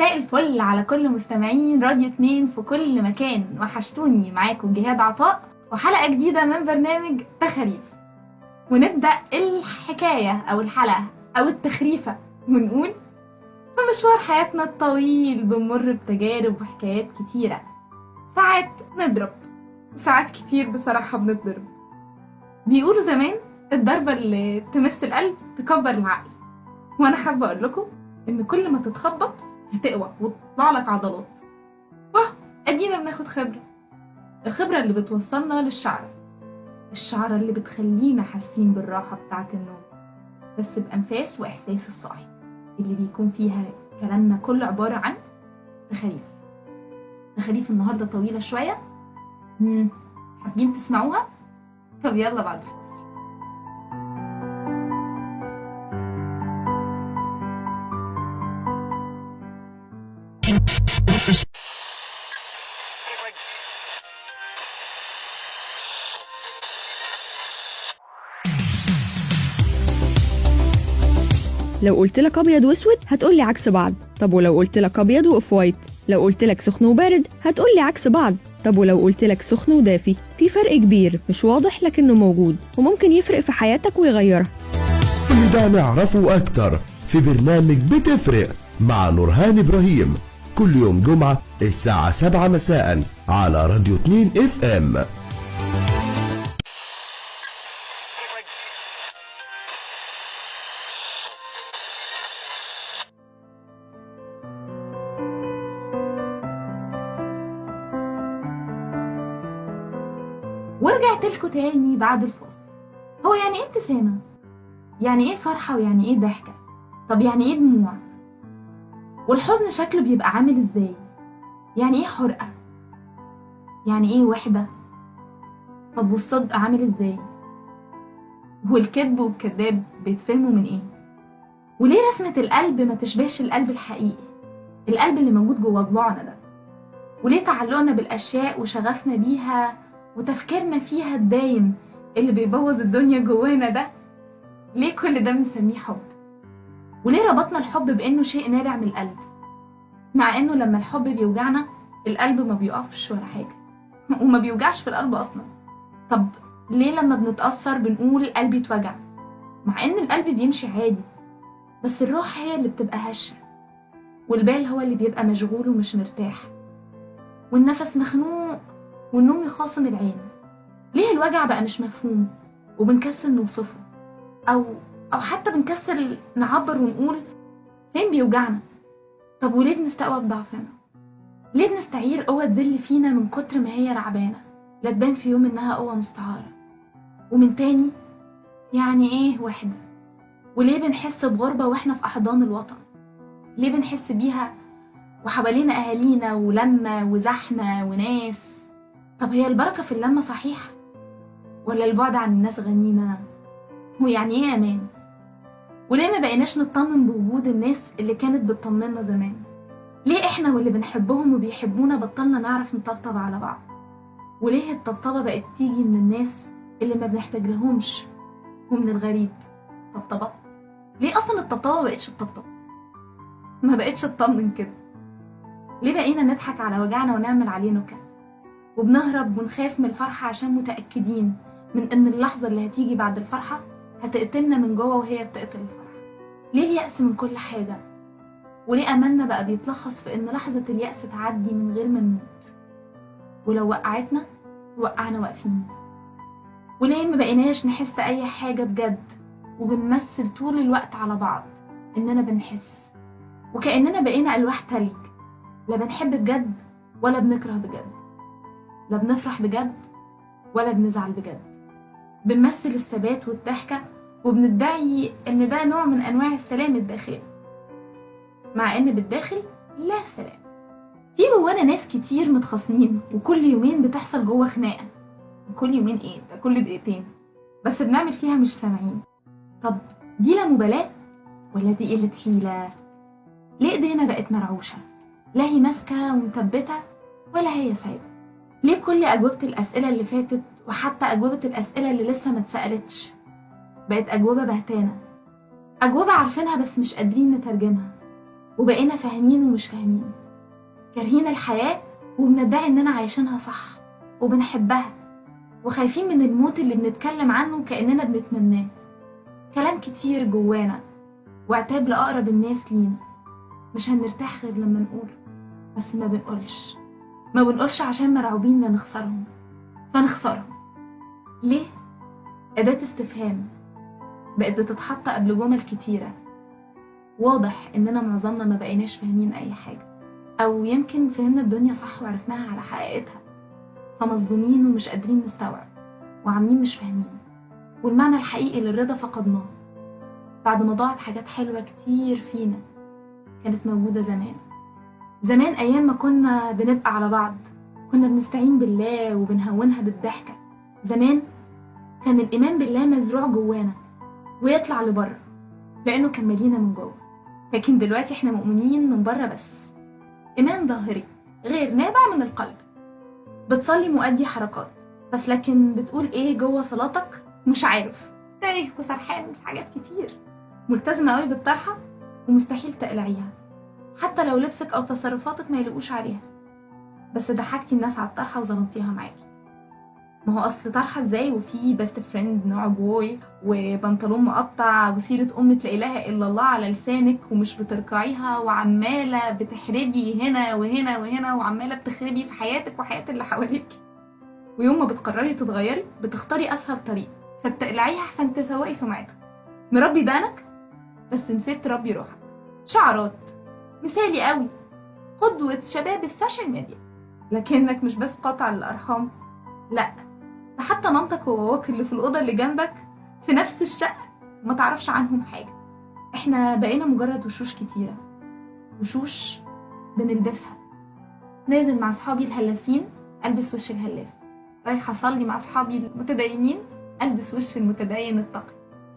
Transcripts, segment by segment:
مساء الفل على كل مستمعين راديو 2 في كل مكان. وحشتوني معاكم جهاد عطاء وحلقة جديدة من برنامج تخاريف. ونبدأ الحكاية أو الحلقة أو التخريفة ونقول في مشوار حياتنا الطويل بنمر بتجارب وحكايات كتيرة. ساعات نضرب وساعات كتير بصراحة بنتضرب. بيقولوا زمان الضربة اللي تمس القلب تكبر العقل، وأنا حابة أقول لكم إن كل ما تتخبط هتقوى وتطلع لك عضلات. أدينا بناخد خبرة، الخبرة اللي بتوصلنا للشعرة، الشعرة اللي بتخلينا حاسين بالراحة بتاعة النوم بس بأنفاس وإحساس الصاحي اللي بيكون فيها كلامنا كله عبارة عن تخاريف. تخاريف النهاردة طويلة شوية، حابين تسمعوها؟ طب يلا بعد الفاصل. لو قلت لك ابيض واسود هتقولي عكس بعض. طب ولو قلت لك ابيض واوف وايت؟ لو قلت لك سخن وبارد هتقولي عكس بعض. طب ولو قلت لك سخن ودافي؟ في فرق كبير مش واضح لكنه موجود وممكن يفرق في حياتك ويغيرها. كل ده نعرفه اكتر في برنامج بتفرق مع نورهان ابراهيم كل يوم جمعة الساعة 7 مساء على راديو 2 اف ام. ورجعت لكم تاني بعد الفاصل. هو يعني ايه ابتسامة؟ يعني ايه فرحة؟ ويعني ايه ضحكة؟ طب يعني ايه دموع؟ والحزن شكله بيبقى عامل ازاي؟ يعني ايه حرقة؟ يعني ايه وحدة؟ طب والصدق عامل ازاي؟ والكذب والكذاب بيتفهموا من ايه؟ وليه رسمة القلب ما تشبهش القلب الحقيقي، القلب اللي موجود جوه ضلوعنا ده؟ وليه تعلقنا بالاشياء وشغفنا بيها وتفكيرنا فيها الدايم اللي بيبوظ الدنيا جوانا ده؟ ليه كل ده بنسميه حب؟ وليه ربطنا الحب بانه شيء نابع من القلب، مع انه لما الحب بيوجعنا القلب ما بيقفش ولا حاجة وما بيوجعش في القلب اصلا؟ طب ليه لما بنتأثر بنقول قلبي اتوجع، مع ان القلب بيمشي عادي بس الروح هي اللي بتبقى هشة، والبال هو اللي بيبقى مشغول ومش مرتاح، والنفس مخنوق والنوم يخاصم العين؟ ليه الوجع بقى مش مفهوم وبنكسل نوصفه، او حتى بنكسل نعبر ونقول فين بيوجعنا؟ طب وليه بنستقوى بضعفنا؟ ليه بنستعير قوة تذل فينا من كتر ما هي رعبانة لا تبان في يوم انها قوة مستعارة؟ ومن تاني يعني ايه وحدة؟ وليه بنحس بغربة واحنا في احضان الوطن؟ ليه بنحس بيها وحوالينا اهالينا ولمة وزحمة وناس؟ طب هي البركة في اللمة صحيح؟ ولا البعد عن الناس غنيمة؟ ويعني ايه امان؟ وليه ما بقيناش نطمن بوجود الناس اللي كانت بتطمننا زمان؟ ليه احنا واللي بنحبهم وبيحبونا بطلنا نعرف نطبطب على بعض؟ وليه الطبطبة بقت تيجي من الناس اللي ما بنحتاج لهمش ومن الغريب طبطبة؟ ليه اصلا الطبطبة ما بقتش الطبطبة؟ ما بقتش تطمن كده؟ ليه بقينا نضحك على وجعنا ونعمل عليه نكت وبنهرب ونخاف من الفرحة عشان متأكدين من ان اللحظة اللي هتيجي بعد الفرحة هتقتلنا من جوه وهي بتقتل الفرحة؟ ليه اليأس من كل حاجة؟ وليه أملنا بقى بيتلخص في إن لحظة اليأس تعدي من غير ما نموت، ولو وقعتنا وقعنا واقفين؟ وليه ما بقيناش نحس أي حاجة بجد وبنمثل طول الوقت على بعض إننا بنحس، وكأننا بقينا ألواح تلج، لا بنحب بجد ولا بنكره بجد، لا بنفرح بجد ولا بنزعل بجد؟ بنمثل الثبات والضحكة وبندعي إن ده نوع من أنواع السلام الداخلي، مع إن بالداخل لا سلام. في جوانا ناس كتير متخاصمين وكل يومين بتحصل جوه خناقة. كل يومين إيه؟ ده كل دقيقتين بس بنعمل فيها مش سامعين. طب دي لا مبالاة ولا دي قلة حيلة؟ ليه إيدينا بقت مرعوشة؟ لا هي ماسكة ومثبتة ولا هي سايبة؟ ليه كل أجوبة الأسئلة اللي فاتت وحتى أجوبة الأسئلة اللي لسه ما اتسألتش بقت أجوبة بهتانة، أجوبة عارفينها بس مش قادرين نترجمها؟ وبقينا فاهمين ومش فاهمين، كارهين الحياة وبندعي إننا عايشينها صح وبنحبها، وخايفين من الموت اللي بنتكلم عنه كأننا بنتمناه. كلام كتير جوانا وعتاب لأقرب الناس لينا، مش هنرتاح غير لما نقول، بس ما بنقولش عشان مرعوبين لا نخسرهم، فنخسرهم ليه؟ أداة استفهام بقت بتتحط قبل جمل كتيرة. واضح إننا معظمنا ما بقيناش فاهمين أي حاجة، أو يمكن فهمنا الدنيا صح وعرفناها على حقيقتها، فمصدومين ومش قادرين نستوعب وعاملين مش فاهمين، والمعنى الحقيقي للرضا فقدناه بعد ما ضاعت حاجات حلوة كتير فينا كانت موجودة زمان أيام ما كنا بنبقى على بعض، كنا بنستعين بالله وبنهونها بالضحكة. زمان كان الإيمان بالله مزروع جوانا ويطلع لبره لأنه كان مالينا من جوه، لكن دلوقتي احنا مؤمنين من بره بس، إيمان ظاهري غير نابع من القلب. بتصلي مؤدي حركات بس، لكن بتقول ايه جوه صلاتك مش عارف، تايه وسرحان في حاجات كتير. ملتزمة قوي بالطرحة ومستحيل تقلعيها حتى لو لبسك أو تصرفاتك ما يلقوش عليها، بس ضحكتي الناس على الطرحة وظلمتيها معاكي. ما هو أصل طرحة ازاي وفي بيست فريند نوع بوي وبنطلون مقطع وسيرة لا إله إلا الله على لسانك ومش بتركعيها، وعمالة بتحربي هنا وهنا وهنا، وعمالة بتخربي في حياتك وحياة اللي حواليك، ويوم ما بتقرري تتغيري بتختاري أسهل طريق فبتقلعيها أحسن تسوقي سمعتها. مربي دانك بس نسيت تربي روحك. شعارات مثالي قوي، قدوة شباب السوشيال ميديا، لكنك مش بس قاطع الأرحام، لأ ده حتى مامتك وباباك اللي في الأوضة اللي جنبك في نفس الشقة وما تعرفش عنهم حاجة. احنا بقينا مجرد وشوش كتيرة، وشوش بنلبسها. نازل مع صحابي الهلاسين ألبس وش الهلاس، رايحة أصلي مع صحابي المتدينين ألبس وش المتدين التقي،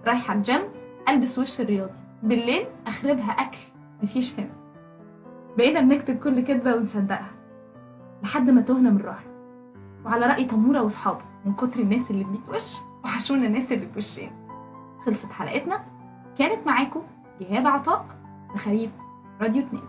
رايحة الجيم ألبس وش الرياضي، بالليل أخربها أكل مفيش هنا. بقينا بنكتب كل كدبة ونصدقها لحد ما تهنا من راحة. وعلى رأي تمورة وصحابه، من كتر الناس اللي بتوش وحشونا الناس اللي بوشين. خلصت حلقتنا، كانت معاكم جهاد عطاء لخريف راديو 2.